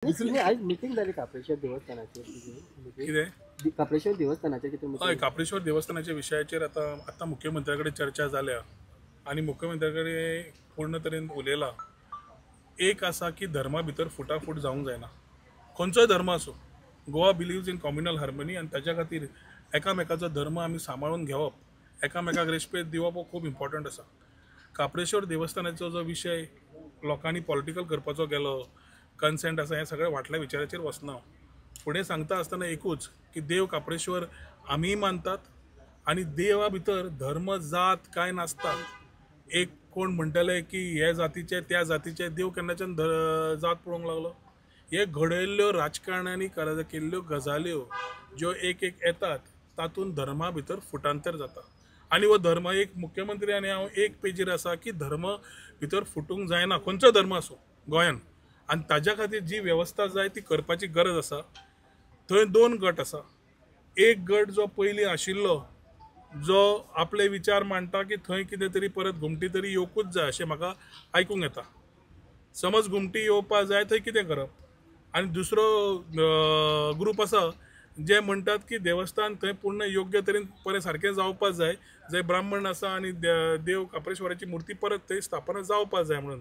आज मीटिंग झाली काप्रेश्वर देवस्थानाची काप्रेश्वर देवस्थानाच्या किती हय काप्रेश्वर देवस्थानाच्या विशयाचेर आता मुख्यमंत्र्याकडे चर्चा जाल्या आणि मुख्यमंत्र्याकडे पूर्ण तरेन उलयला. एक आसा की धर्मा भितर फुटाफूट जावंक जायना. खंयचोय धर्म आसूं, Goa believes in communal harmony आनी ताच्या खातीर एकामेकाचो धर्म आमी सांबाळून घेवप, एकामेकाक रेस्पेद दिवप हो खूब इम्पॉर्टंट आसा. काप्रेश्वर देवस्थानाचो जो विशय लोकांनी पॉलिटिकल करपाचो गेलो, कन्सेंट आसा, हे सगळें वाटल्या विचाराचेर वचना. फुडें सांगता आसतना एकूच की देव काप्रेश्वर आमी मानतात आनी देवा भितर धर्म जात काय नासता. एक कोण म्हणटले की हे जातीचे त्या जातीचे, देव केन्नाच्यान जात पळोवंक लागलो. हे घडयल्ल्यो राजकारण्यांनी केल्ल्यो गजाल्यो ज्यो एक येतात तातूंत धर्मा भितर फुटांतर जाता. आनी हो धर्म एक मुख्यमंत्री आनी हांव एक पेजीर आसा की धर्म भितर फुटूंक जायना, खंयचो धर्म आसूं गोंयान. आनी ताज्या खातीर जी वेवस्था जाय ती करपाची गरज आसा. थंय दोन गट आसा. एक गट जो पयलीं आशिल्लो, जो आपले विचार मांडटा की थंय कितें तरी परत घुमटी तरी येवकूच जाय अशें म्हाका आयकूंक येता. समज घुमटी येवपा जाय थंय कितें करप. आनी दुसरो ग्रूप आसा जे म्हणटात की देवस्थान थंय पूर्ण योग्य तरेन बरें सारकें जावपा जाय, जंय ब्राह्मण आसा आनी देव काप्रेश्वराची मुर्ती परत थंय स्थापना जावपा जाय म्हणून.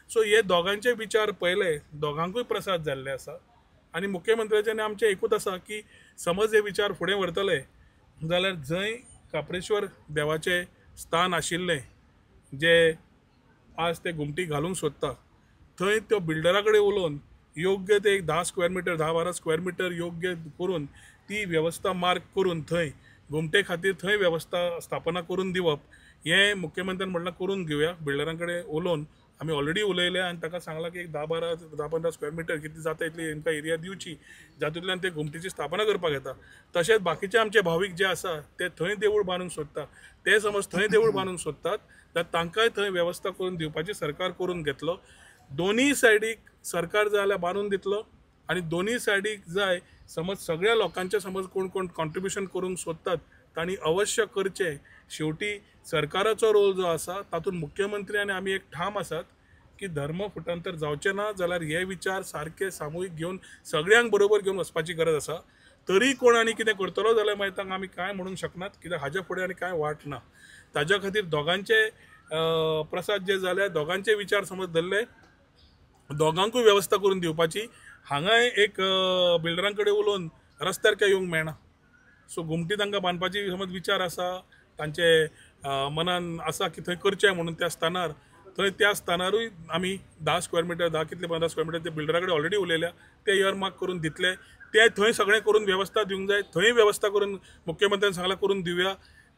सो हे दोगांचे विचार पयले, दोगांकूय प्रसाद जाल्ले आसा. आनी मुख्यमंत्र्याचें आनी आमचें एकूच आसा की समज हे विचार फुडें व्हरतले जाल्यार जंय काप्रेश्वर देवाचें स्थान आशिल्लें, जे आज ते घुमटी घालूंक सोदता, थंय त्यो बिल्डरा कडेन उलोवन योग्य ते एक 10 स्क्वेअर मिटर 10-12 स्क्वेअर मिटर योग्य करून ती वेवस्था मार्क करून थंय घुमटे खातीर थंय वेवस्था स्थापना करून दिवप. हें मुख्यमंत्र्यान म्हणलां करून घेवया. बिल्डरां कडेन उलोवन आमी ऑलरेडी उलयले आनी ताका सांगलां की एक 10-15 स्क्वेअर मिटर कितली जाता इतली तांकां एरिया दिवची, जातूंतल्यान ते घुमटीची स्थापना करपाक येता. तशेंच बाकीचे आमचे भावीक जे आसा ते थंय देवूळ बांदूंक सोदता, ते समज थंय देवूळ बांदूंक सोदतात जाल्यार तांकांय थंय वेवस्था करून दिवपाची सरकार करून घेतलो. दोनूय सायडीक सरकार जाय जाल्यार बांदून दितलो आनी दोनूय सायडीक जाय समज सगळ्या लोकांचे समज कोण कोण कॉन्ट्रिब्युशन करूंक सोदतात तांणी अवश्य करचें. शेवटी सरकाराचो रोल जो आसा तातूंत मुख्यमंत्री आनी आमी एक ठाम आसात की धर्म फुटांतर जावचें ना, जाल्यार हे विचार सारके सामुहीक घेवन सगळ्यांक बरोबर घेवन वचपाची गरज आसा. तरी कोण आनी कितें करतलो जाल्यार मागीर तांकां आमी कांय म्हणूंक शकनात, कित्याक हाजे फुडें आनी कांय वाट ना. ताज्या खातीर दोगांचे प्रसाद जे जाले, दोगांचे विचार समज धरले, दोगांकूय वेवस्था करून दिवपाची. हांगाय एक बिल्डरां कडेन उलोवन रस्त्यार काय येवंक मेळना. सो घुमटी तांकां बांदपाची समज विचार आसा, तांचे मनान आसा की थंय करचें म्हणून त्या स्थानार, थंय त्या स्थानारूय आमी 10 स्क्वेअर मिटर 10 कितले 15 स्क्वेअर मिटर ते बिल्डरा कडेन ऑलरेडी उलयल्या, ते इयर मार्क करून दितले. ते थंय सगळें करून वेवस्था दिवंक जाय. थंय वेवस्था करून मुख्यमंत्र्यान सांगलां करून दिवया.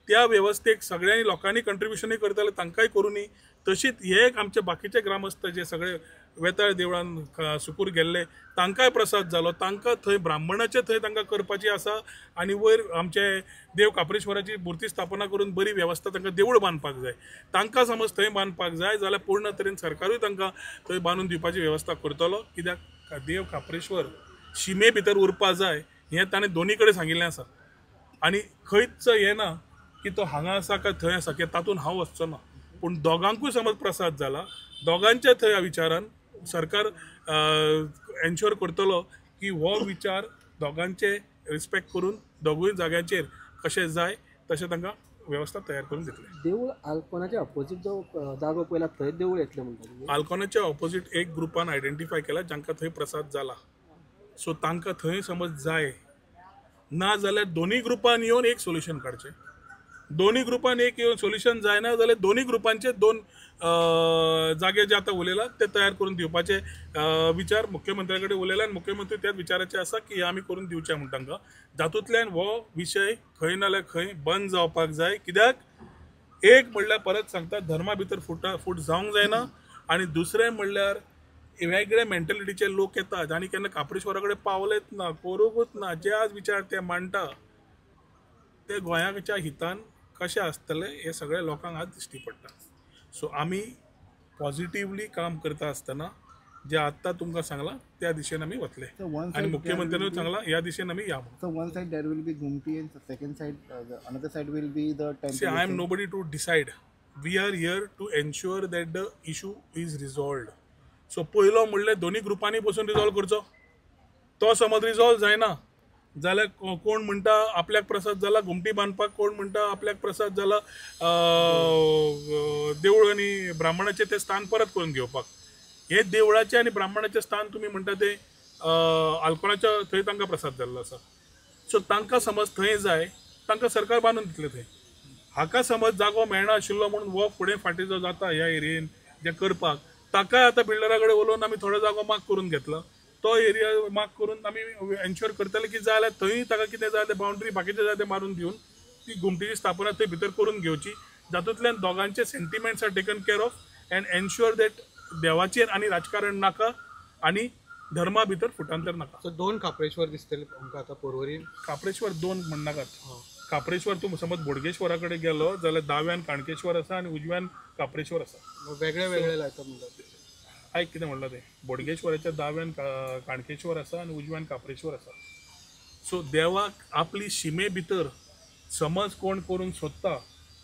त्या वेवस्थेक सगळ्यांनी लोकांनी कंट्रिब्युशनूय करताले तांकांय करूनी. तशीच हे एक आमचे बाकीचे ग्रामस्थ जे सगळे वेताळ देवळान सुकूर गेल्ले तांकांय प्रसाद जालो. तांकां थंय ब्राह्मणाचे थंय तांकां करपाची आसा आनी वयर आमचे देव काप्रेश्वराची मुर्ती स्थापना करून बरी वेवस्था तांकां देवूळ बांदपाक जाय. तांकां समज थंय बांदपाक जाय जाल्यार पूर्ण तरेन सरकारूय तांकां थंय बांदून दिवपाची वेवस्था करतलो. कित्याक देव काप्रेश्वर शिमे भितर उरपा जाय हें ताणें दोनी कडेन सांगिल्लें आसा. आनी खंयच हें ना की तो हांगा आसा काय थंय आसा की तातूंत हांव वचचो ना. पूण दोगांकूय समज प्रसाद जाला, दोगांच्या थंय विचारान सरकार एन्श्योर करतलो की हो विचार दोगांचे रिस्पेक्ट करून दोगूय जाग्यांचेर कशें जाय तशें तांकां वेवस्था तयार करून दितले. देवूळ आल्कोनाच्या ऑपोजीट जो जागो पयला थंय देवूळ येतलें म्हणटा. आल्कोनाच्या ऑपोजीट एक ग्रुपान आयडेंटिफाय केला जांकां थंय प्रसाद जाला. सो तांकां थंय समज जाय ना जाल्यार दोनूय ग्रुपान येवन एक सोल्युशन काडचें. दोनूय ग्रुपान एक येवन सोल्युशन जायना जाल्यार दोनूय ग्रुपांचे दोन जागे जे आतां उलयला ते तयार करून दिवपाचे विचार मुख्यमंत्र्या कडेन उलयला आनी मुख्यमंत्री त्याच विचाराचे आसा की आमी करून दिवचे म्हूण तांकां. जातूंतल्यान हो विशय खंय नाल्यार खंय बंद जावपाक जाय. कित्याक एक म्हणल्यार परत सांगता धर्मा भितर फूट जावंक जायना आनी दुसरें म्हणल्यार वेगळे मेंटेलिटीचे लोक येतात आनी केन्ना काप्रेश्वरा कडेन पावलेच ना, करूंकूच ना. जे आज विचार ते मांडटा ते गोंयाच्या हितान कशें आसतलें हे सगळ्या लोकांक आज दिश्टी पडटा. सो आमी पॉझिटिव्हली काम करता आसतना जे आत्तां तुमकां सांगलां त्या दिशेन आमी वतले आनी मुख्यमंत्र्यानूय सांगलां ह्या दिशेन आमी या. So one side there will be Gumti and the second side, another side will be the temple. See, I am nobody to decide. We are here to ensure that the issue is resolved. So पयलो म्हणल्यार दोनूय ग्रुपांनी बसून resolve करचो. तो समज resolve जायना जाल्यार कोण म्हणटा आपल्याक प्रसाद जाला घुमटी बांदपाक, कोण म्हणटा आपल्याक प्रसाद जाला देवूळ आनी ब्राह्मणाचें तें स्थान परत करून घेवपाक. हे देवळाचें आनी ब्राह्मणाचें स्थान तुमी म्हणटा तें आल्कोलाच्या थंय तांकां प्रसाद जाल्लो आसा. सो तांकां समज थंय जाय तांकां सरकार बांदून दितलें थंय. हाका समज जागो मेळना आशिल्लो म्हणून हो फुडें फाटीं जो जाता ह्या एरियेन जें करपाक, ताकाय आतां बिल्डरा कडेन उलोवन आमी थोडो जागो माग करून घेतलो. तो एरिया माग करून आमी एन्श्योर करतले की जाय जाल्यार थंय ताका कितें जाय तें बाउंड्री बाकीचे जाय तें मारून दिवन ती घुमटीची स्थापना थंय भितर करून घेवची, जातूंतल्यान दोगांचे sentiments are taken care of and ensure that देवाचेर आनी राजकारण नाका आनी धर्मा भितर फुटांतर नाका. सो 2 काप्रेश्वर दिसतले आमकां आतां पर्वरीन. काप्रेश्वर 2 म्हणनाकात. काप्रेश्वर तूं समज बोडगेश्वरा कडेन गेलो जाल्यार दाव्यान काणकेश्वर आसा आनी उजव्यान काप्रेश्वर आसा. वेगळे वेगळे लायता म्हणटात. आयक कितें म्हणलां तें, बोडगेश्वराच्या दाव्यान काणकेश्वर आसा आनी उजव्यान काप्रेश्वर आसा. सो देवाक आपली शिमे भितर समज कोण करून सोदता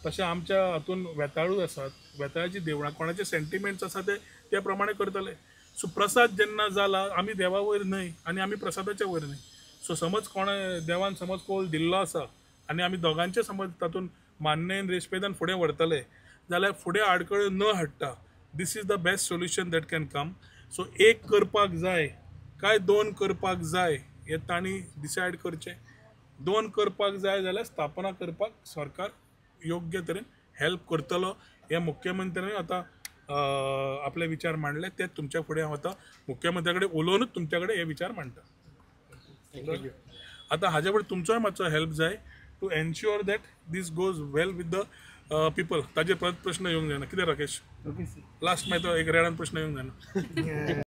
तशें आमच्या हातून वेताळूय आसात. वेताळाची देवळां कोणाचे सेंटिमेंट्स आसा ते त्या प्रमाणे करतले. सो प्रसाद जेन्ना जाला आमी देवा वयर न्हय आनी आमी प्रसादाच्या वयर न्हय. सो समज कोणा देवान समज कौल दिल्लो आसा आनी आमी दोगांचे समज तातूंत मान्येन रेस्पेदान फुडें व्हरतले जाल्यार फुडें आडखळ न हाडटा this is the best solution that can come. So एक करपाक जाय काय 2 करपाक जाय हें तांणी डिसायड करचें. 2 करपाक जाय जाल्यार स्थापना करपाक सरकार योग्य तरेन हेल्प करतलो. हे मुख्यमंत्र्यान आतां आपले विचार मांडले, ते तुमच्या फुडें हांव आतां मुख्यमंत्र्या कडेन उलोवनूच तुमच्या कडेन हे विचार मांडटा. आतां हाजे फुडें तुमचोय मातसो हेल्प जाय to ensure that this goes well with the people. ताजेर परत प्रश्न येवंक जायना. कितें राकेश? लास्ट मागीर तो एक रेडान प्रश्न येवंक जायना.